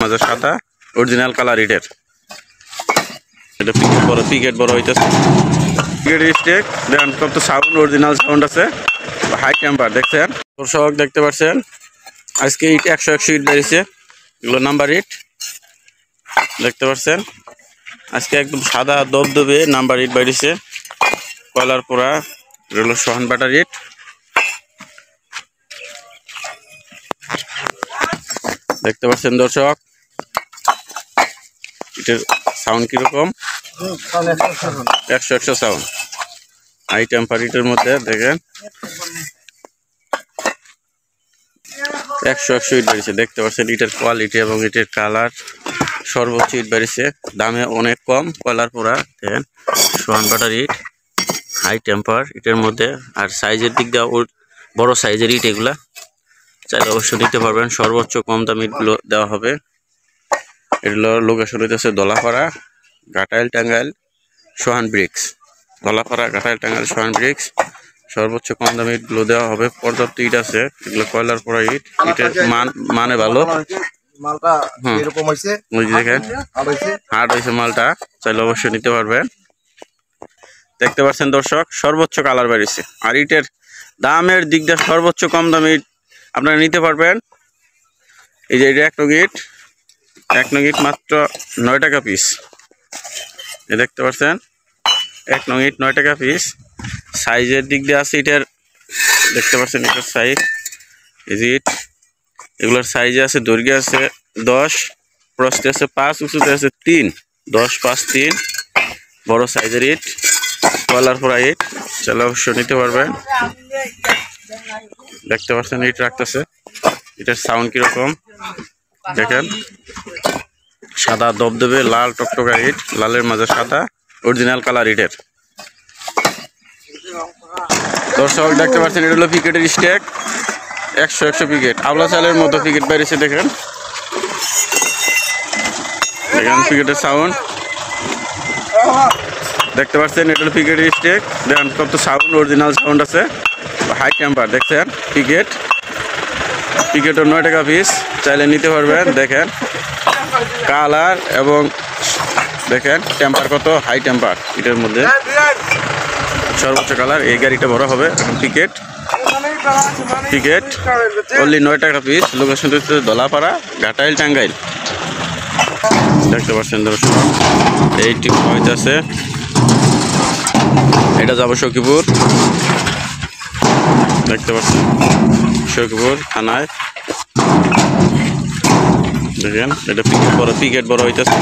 মাঝে সাদা original colour ইটের। এটা পিকেট বড় হইতেছে। পিকেট স্টেক দেখেন কত সাউন্ড, অরিজিনাল সাউন্ড আছে, হাই টেম্পার দেখছেন দর্শক দেখতে পাচ্ছেন। আজকে ইট 100 ইট বেরিয়েছে, এগুলো নাম্বার ইট দেখতে পাচ্ছেন। আজকে একদম সাদা দবদবে নাম্বার ইট বেরিয়েছে, কয়লার পোড়া, এগুলো সোহান বাটার ইট। দেখতে পাচ্ছেন দর্শক ইটের সাউন্ড কিরকম, 100 সাউন্ড, হাই টেম্পার ইটের মধ্যে দেখেন 100 ইট বেরিয়েছে। দেখতে পাচ্ছেন ইটের কোয়ালিটি এবং ইটের কালার, সর্বোচ্চ ইট বেরিয়েছে, দামে অনেক কম, কয়লার পোড়া দেখেন, সোহান বাটার ইট, হাই টেম্পার ইটের মধ্যে। আর সাইজের দিক দিয়ে বড় সাইজের ইট, এগুলা চাইলে অবশ্যই নিতে পারবেন, সর্বোচ্চ কম দামি ইটগুলো দেওয়া হবে। এগুলো লোকেশন হইতেছে দলাপাড়া, ঘাটাইল, টাঙ্গাইল, সোহান ব্রিক্স। দলাপাড়া, ঘাটাইল, টাঙ্গাইল, সোহান ব্রিক্স। সর্বোচ্চ কম দামি ইটগুলো দেওয়া হবে। পর্যাপ্ত ইট আছে, এগুলো কয়লার পোড়া ইট, ইটের মানে ভালো। দেখেন হার্ড হয়েছে মালটা, চাইলে অবশ্যই নিতে পারবেন। দেখতে পাচ্ছেন দর্শক সর্বোচ্চ কালার বেরিয়েছে। আর ইটের দামের দিক দিয়ে সর্বোচ্চ কম দামি ইট আপনারা নিতে পারবেন। এই যে এটা এক নং ইট মাত্র 9 টাকা পিস। দেখতে পাচ্ছেন 1 নং ইট 9 টাকা পিস। সাইজের দিক দিয়ে আছে ইটের, দেখতে পাচ্ছেন এটার সাইজ, এই যে ইট এগুলোর সাইজে আছে, দৈর্ঘ্য আছে 10, প্রস্থে আছে 5, উঁচুতে আছে 3, 10, 5, 3, বড় সাইজের ইট, কয়লার পোড়া ইট, চাইলে অবশ্যই নিতে পারবেন। দেখতে পাচ্ছেন ইট রাখতেছে, এটার সাউন্ড কিরকম দেখেন, সাদা দবদবে লাল টকটকা ইট, লালের মাঝে সাদা, অরিজিনাল কালার ইটের। দর্শক দেখতে পাচ্ছেন এটা হলো পিকেটের স্টেক, 100 পিকেট, আবলা চালের মতো পিকেট বেরিয়েছে দেখেন পিকেটের সাউন্ড দেখতে পাচ্ছেন। এটা হলো পিকেটের স্টেক, দেখেন কত সাউন্ড, অরিজিনাল সাউন্ড আছে, হাই টেম্পার দেখছেন। পিকেটও 9 টাকা পিস, চাইলে নিতে পারবেন। দেখেন কালার এবং দেখেন টেম্পার কত, হাই টেম্পার এটার মধ্যে, সর্বোচ্চ কালার। এই গাড়িটা বড় হবে। পিকেট অনলি 9 টাকা পিস। লোকেশন হচ্ছে দলাপাড়া, ঘাটাইল, টাঙ্গাইল। দেখতে পাচ্ছেন দর্শক এইটি হইতেছে, এটা যাবো সখীপুর। দেখতে পাচ্ছেন সখীপুর থানায়। দেখেন এটা পিকেট বড় হইতেছে।